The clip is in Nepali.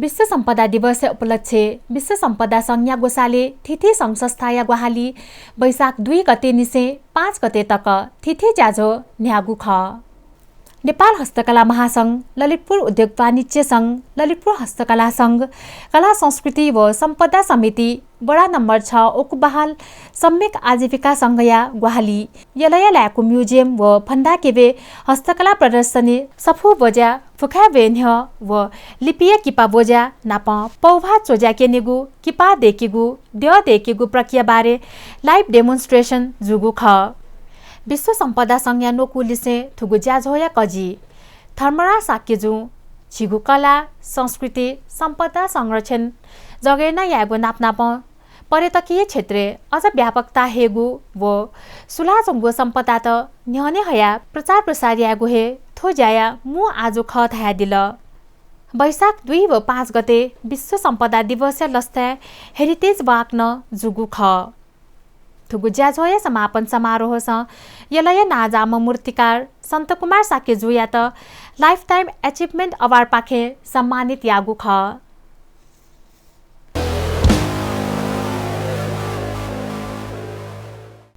विश्व सम्पदा दिवस उपलक्ष्य विश्व सम्पदा संज्ञा गोसाले थिथि संघ संस्थाया ग्वाहाली वैशाख 2 गते निसे 5 गते तक थिथि ज्याझो न्यागु ख। नेपाल हस्तकला महासंघ, ललितपुर उद्योग वाणिज्य संघ, ललितपुर हस्तकला संघ, कला संस्कृति व सम्पदा समिति बडा नम्बर 6 ओकुबहाल सम्यक आजीविका संघया ग्वाहाली यलया ल्याएको म्युजियम व फन्दा केवे हस्तकला प्रदर्शनी सफु बोजा फुखा वेन्ह व लिपिया किपा बोजा नाप पौभा चोजा केनेगु किपा देकेगु द्य देकेगु प्रक्रिया बारे लाइभ डेमोन्स्ट्रेसन जुगु ख। विश्व सम्पदा संज्ञा नोकुलिसे थुगु ज्याझोया कजी थर्मरा साकेजु छिगु कला संस्कृति सम्पदा संरक्षण जगेर्ना यागो नापनाप पर्यटकीय क्षेत्र अझ व्यापकता हेगु व सुलाजंगो सम्पदा त न्यने हया प्रचार प्रसार यागो हे थो ज्याया मु आजो ख थाया दिल। वैशाख 2 व 5 गते विश्व सम्पदा दिवस लस्ता हेरिटेज वाक न जुगु ख। थुगु ज्याझोया समापन समारोह स यलय नाजाम मूर्तिकार सन्त कुमार साके जुया त लाइफ टाइम अचिभमेन्ट अवार्ड पाखे सम्मानित यागु ख।